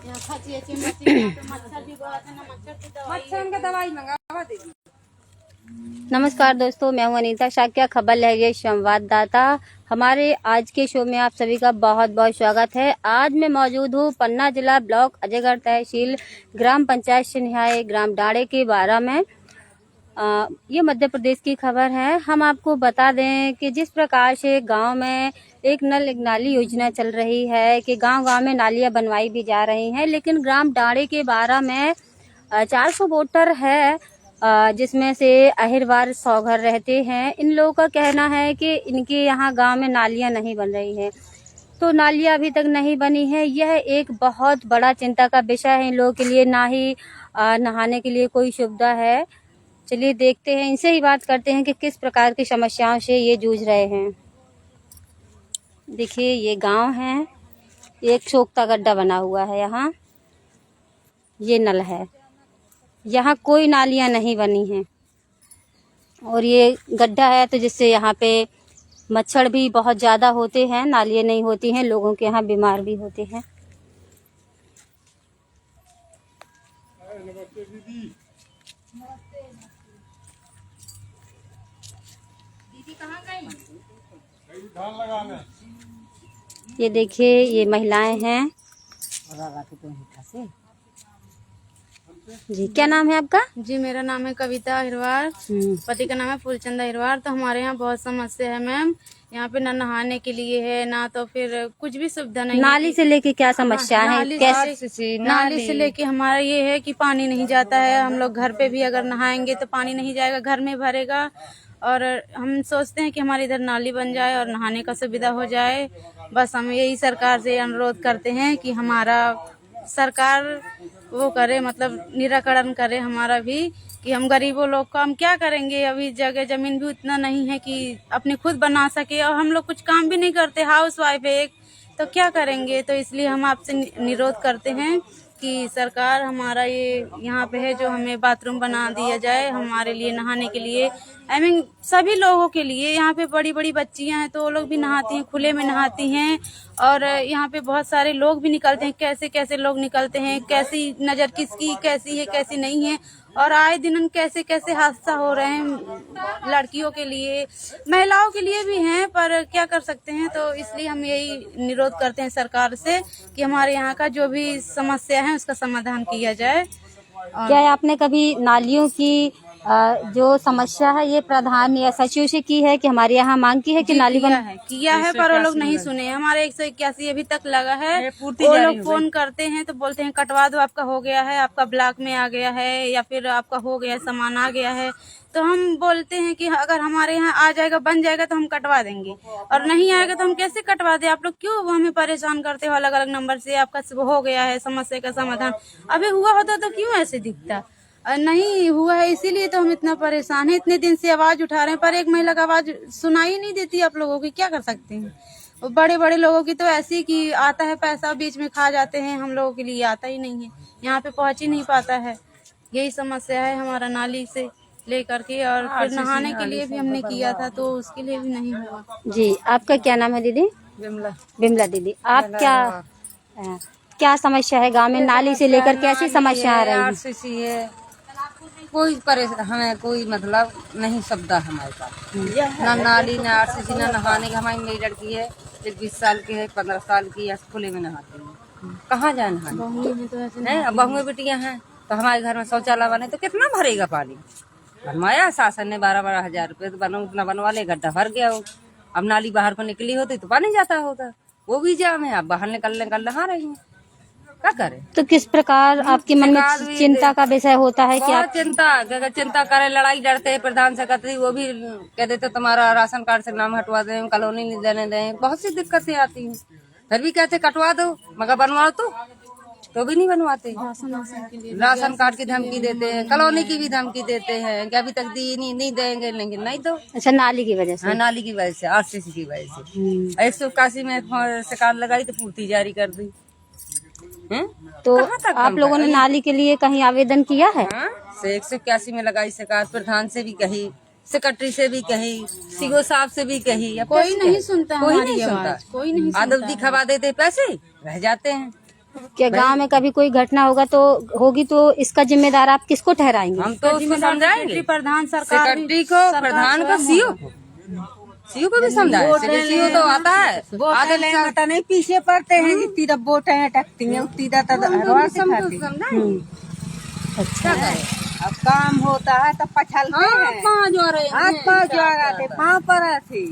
नमस्कार दोस्तों, मैं हूं अनीता शाक्या, खबर लहरिया संवाददाता। हमारे आज के शो में आप सभी का बहुत बहुत स्वागत है। आज मैं मौजूद हूं पन्ना जिला ब्लॉक अजयगढ़ तहसील ग्राम पंचायत सिन्हाए ग्राम डाड़े के बारा में। ये मध्य प्रदेश की खबर है। हम आपको बता दें कि जिस प्रकार से गांव में एक नल एक नाली योजना चल रही है कि गांव-गांव में नालियां बनवाई भी जा रही हैं, लेकिन ग्राम डाड़े के बारा में 400 वोटर है, जिसमें से अहिरवार 100 घर रहते हैं। इन लोगों का कहना है कि इनके यहाँ गांव में नालियां नहीं बन रही हैं, तो नालियां अभी तक नहीं बनी है। यह एक बहुत बड़ा चिंता का विषय है इन लोगों के लिए। ना ही नहाने के लिए कोई सुविधा है। चलिए देखते हैं, इनसे ही बात करते हैं कि किस प्रकार की समस्याओं से ये जूझ रहे हैं। देखिए, ये गांव है, एक सोख्ता गड्ढा बना हुआ है। यहाँ ये नल है, यहाँ कोई नालियां नहीं बनी हैं और ये गड्ढा है, तो जिससे यहाँ पे मच्छर भी बहुत ज़्यादा होते हैं। नालियां नहीं होती हैं, लोगों के यहाँ बीमार भी होते हैं। दीदी कहाँ गई? ये देखिए, ये महिलाएं हैं जी। क्या नाम है आपका? जी, मेरा नाम है कविता अहिरवार। पति का नाम है फूलचंद अहिरवार। तो हमारे यहाँ बहुत समस्या है मैम। यहाँ पे ना नहाने के लिए है, ना तो फिर कुछ भी सुविधा नहीं। नाली से लेके क्या समस्या है? नाली से लेके हमारा ये है कि पानी नहीं जाता है। हम लोग घर पे भी अगर नहाएंगे तो पानी नहीं जाएगा, घर में भरेगा। और हम सोचते हैं कि हमारे इधर नाली बन जाए और नहाने का सुविधा हो जाए। बस हम यही सरकार से अनुरोध करते हैं कि हमारा सरकार वो करे, मतलब निराकरण करे हमारा भी, कि हम गरीबों लोग का हम क्या करेंगे। अभी जगह जमीन भी उतना नहीं है कि अपने खुद बना सके, और हम लोग कुछ काम भी नहीं करते, हाउस वाइफ है एक, तो क्या करेंगे। तो इसलिए हम आपसे निरोध करते हैं कि सरकार हमारा ये यहाँ पे है जो हमें बाथरूम बना दिया जाए हमारे लिए नहाने के लिए। आई मीन सभी लोगों के लिए। यहाँ पे बड़ी बड़ी बच्चियाँ हैं तो वो लोग भी नहाती हैं, खुले में नहाती हैं। और यहाँ पे बहुत सारे लोग भी निकलते हैं, कैसे कैसे लोग निकलते हैं, कैसी नज़र किसकी कैसी है कैसी नहीं है। और आए दिन कैसे कैसे हादसा हो रहे हैं, लड़कियों के लिए महिलाओं के लिए भी हैं, पर क्या कर सकते हैं। तो इसलिए हम यही निरोध करते हैं सरकार से कि हमारे यहाँ का जो भी समस्या है उसका समाधान किया जाए। क्या आपने कभी नालियों की जो समस्या है ये प्रधान या सचिव से की है कि हमारे यहाँ मांग की है कि नाली किया है पर वो लोग नहीं सुने। हमारे 181 अभी तक लगा है। वो लोग फोन करते हैं तो बोलते हैं कटवा दो, आपका हो गया है, आपका ब्लॉक में आ गया है, या फिर आपका हो गया, सामान आ गया है। तो हम बोलते हैं कि अगर हमारे यहाँ आ जाएगा, बन जाएगा तो हम कटवा देंगे, और नहीं आएगा तो हम कैसे कटवा दें। आप लोग क्यों हमें परेशान करते हो अलग अलग नंबर से? आपका हो गया है, समस्या का समाधान अभी हुआ होता तो क्यों ऐसे दिखता। नहीं हुआ है, इसीलिए तो हम इतना परेशान हैं। इतने दिन से आवाज उठा रहे हैं पर एक महिला का आवाज सुनाई नहीं देती आप लोगों की। क्या कर सकते हैं। बड़े बड़े लोगों की तो ऐसी कि आता है पैसा बीच में खा जाते हैं, हम लोगों के लिए आता ही नहीं है, यहाँ पे पहुंच ही नहीं पाता है। यही समस्या है हमारा नाली से लेकर के। और फिर नहाने के लिए भी हमने किया था तो उसके लिए भी नहीं हुआ। जी, आपका क्या नाम है दीदी? बिमला दीदी। आप क्या समस्या है गांव में? नाली से लेकर कैसी समस्या आ रही है? कोई परेशान हमें कोई मतलब नहीं सुविधा हमारे पास, ना नाली ना आरसीसी ना नहाने की। हमारी मेरी लड़की है, एक 20 साल की है, 15 साल की है, खुले में नहाती है। कहाँ जाए नहाने? अब बहुएं बेटियां हैं तो हमारे घर में शौचालय बने तो कितना भरेगा पानी। बनवाया शासन ने 12-12 हजार रुपये, तो उतना बनवा ले, गड्ढा भर गया हो। अब नाली बाहर को निकली होती तो पानी जाता होता, वो भी जाम है। अब बाहर निकलने नहा रही है, क्या करे। तो किस प्रकार आपके मन में चिंता का विषय होता है? क्या चिंता करे, लड़ाई लड़ते हैं प्रधान से, कहते वो भी कह देते तुम्हारा राशन कार्ड से नाम हटवा दें, कॉलोनी नहीं देने दें। बहुत सी दिक्कतें आती हैं, फिर भी कहते कटवा दो, मगर बनवाओ तो भी नहीं बनवाते। राशन कार्ड की धमकी देते हैं, कॉलोनी की भी धमकी देते हैं कि अभी तक दी नहीं देंगे, लेकिन नहीं दो। अच्छा, नाली की वजह से? हाँ, नाली की वजह से, आरसीसी की वजह से। 181 में शिकायत लगाई तो पूर्ति जारी कर दी। तो आप लोगों ने नाली के लिए कहीं आवेदन किया है? 181 में लगाई शिकायत, प्रधान से भी कही, सेक्रेटरी से भी कही, सीओ साहब से भी कही, कोई नहीं सुनता, कोई नहीं सुनता। कोई नहीं। आदमी खवा देते, पैसे रह जाते हैं। क्या गांव में कभी कोई घटना होगी तो इसका जिम्मेदार आप किसको ठहराएंगे? हम तो उसको समझाएंगे, प्रधान सरकार सेक्रेटरी को, प्रधान को, सीओ को भी समझाए। सीओ तो आता है आगे पता नहीं पीछे पड़ते हैं जितनी तब बोटें अटकती हैं उतनी तब सिखाती। अच्छा, अब काम होता है तब पछलते हैं, हाथ पाँव ज्वार आते, पाँव पर आते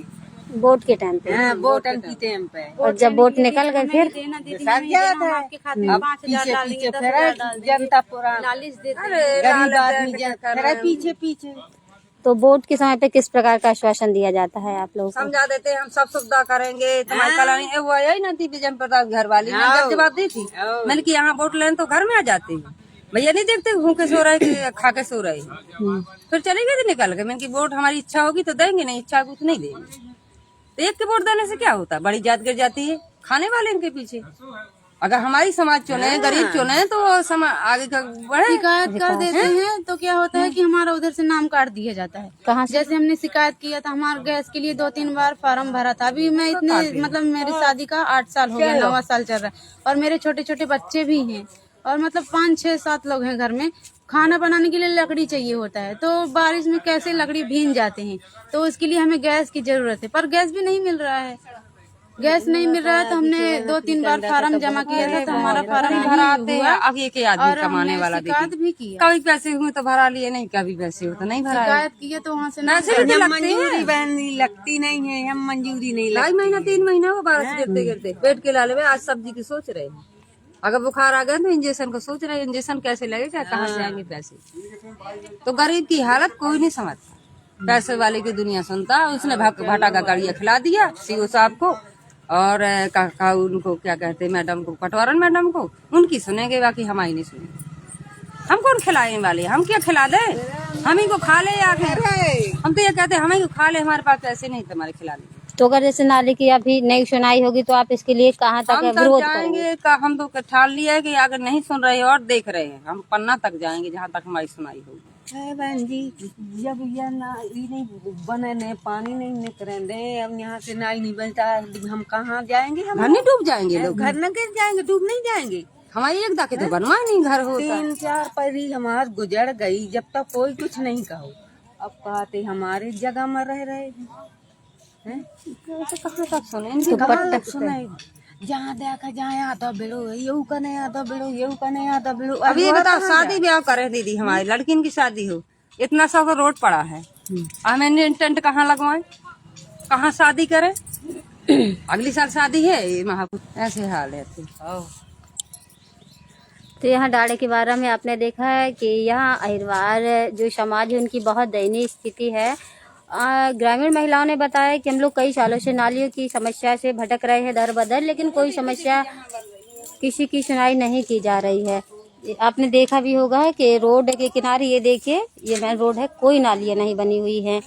वोट के टाइम पे। वोटन की टाइम पे। और जब वोट निकल गए फिर सर जाता है, अब पीछे पीछे फिर जनता पूरा गरीब आदमी फिर पीछे पीछे। तो वोट के समय पे किस प्रकार का आश्वासन दिया जाता है आप लोगों को? समझा देते हैं हम सब सुविधा करेंगे तुम्हारी कलानी। वो यही ना थी विजय प्रताप घर वाली ने जवाब दी थी, मैंने कि यहाँ वोट लेने तो घर में आ जाते हैं भैया, नहीं देखते भूखे सो रहे कि खा के सो रहे हैं। फिर चले गए थे निकल के। मैंने कि वोट हमारी इच्छा होगी तो देंगे, नहीं इच्छा कुछ नहीं देंगे। तो एक के वोट देने से क्या होता है, बड़ी जात गिर जाती है खाने वाले इनके पीछे। अगर हमारी समाज चुने, गरीब चुने तो आगे का बढ़े। शिकायत कर देते हैं तो क्या होता है कि हमारा उधर से नाम काट दिया जाता है। कहाँ से? जैसे हमने शिकायत किया था, हमारे गैस के लिए 2-3 बार फार्म भरा था। अभी मैं इतने मतलब मेरी शादी का 8 साल हो गया, 9वां साल चल रहा है और मेरे छोटे छोटे बच्चे भी हैं और मतलब 5-6-7 लोग हैं घर में। खाना बनाने के लिए लकड़ी चाहिए होता है तो बारिश में कैसे लकड़ी भीग जाते हैं, तो उसके लिए हमें गैस की जरूरत है, पर गैस भी नहीं मिल रहा है। गैस नहीं मिल रहा है तो हमने 2-3 बार फार्म जमा किया था तो हमारा फार्म नहीं हुआ। अब एक आदमी कमाने वाला शिकायत भी किया, कभी पैसे हुए तो भरा लिए, नहीं कभी पैसे हो तो नहीं भरा। शिकायत किया तो वहाँ से मंजूरी बहनी लगती नहीं है, हम मंजूरी नहीं लगती। 2 महीना 3 महीना हो बारिश गिरते गिरते पेट के लाले में। आज सब्जी की सोच रहे हैं, अगर बुखार आ गया तो इंजेक्शन को सोच रहे हैं, इंजेक्शन कैसे लगेगा, कहाँ से आएंगे पैसे। तो गरीब की हालत कोई नहीं समझता, पैसे वाले की दुनिया सुनता। उसने भाटा का गाड़िया खिला दिया सीओ साहब को और उनको क्या कहते मैडम को, पटवारन मैडम को, उनकी सुनेंगे, बाकी हमारी नहीं सुनेंगे। हम कौन खिलाने वाले, हम क्या खिला दे, हम ही को खा ले या हम तो ये कहते हैं हम ही को खा ले, हमारे पास पैसे नहीं तुम्हारे खिलाने। तो अगर जैसे नाली की अभी नई सुनाई होगी तो आप इसके लिए कहाँ तक विरोध करेंगे? हम तो ठान लिया है कि अगर नहीं सुन रहे और देख रहे हैं, हम पन्ना तक जाएंगे जहाँ तक हमारी सुनाई होगी। बहन जी, जब यह नहीं बने ने पानी नहीं निकलेंगे, अब यहाँ से नाई नहीं बनता, हम कहाँ जाएंगे? हम घर नहीं डूब जाएंगे लोग, घर न गिर जाएंगे, डूब नहीं जाएंगे। हमारी एक दाके तो बनवाए नहीं घर होता। 3-4 परी हमार गुजर गई जब तक कोई कुछ नहीं कहो। अब कहते हमारे जगह में रह रहे हैं, तो कहाँ तक सुने, सुनाई जहाँ देखा जहाँ आता बेड़ो यू कने आता बेड़ो, यू कने आता बेड़ो। अभी ये बताओ, शादी ब्याह करे दीदी, हमारी लड़की की शादी हो, इतना सब रोड पड़ा है, हमें टेंट कहाँ लगवाए, कहाँ शादी करें? अगली साल शादी है, ये ऐसे हाल है। तो यहाँ डाड़े के बारे में आपने देखा है कि यहाँ अहिरवार जो समाज है उनकी बहुत दयनीय स्थिति है। ग्रामीण महिलाओं ने बताया कि हम लोग कई सालों से नालियों की समस्या से भटक रहे हैं दर बदर, लेकिन कोई समस्या किसी की सुनाई नहीं की जा रही है। आपने देखा भी होगा कि रोड के किनारे ये देखिए, ये मेन रोड है, कोई नालियाँ नहीं बनी हुई हैं।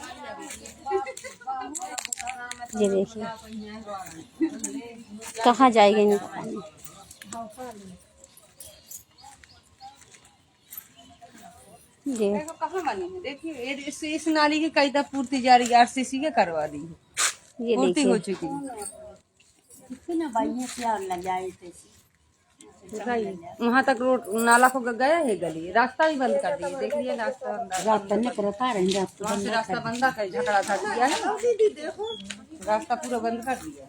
ये देखिए कहाँ जाएगी नहीं पानी। कहाँ बनी है देखिए, इस नाली की कई दफा पूर्ति जारी RCC के करवा दी है, ये पूर्ति हो देखिए चुकी है। वहाँ तक रोड नाला को गया है, गली रास्ता भी बंद कर दिए, देख लिया रास्ता बंद कर झगड़ा था दिया है, रास्ता पूरा बंद कर दिया।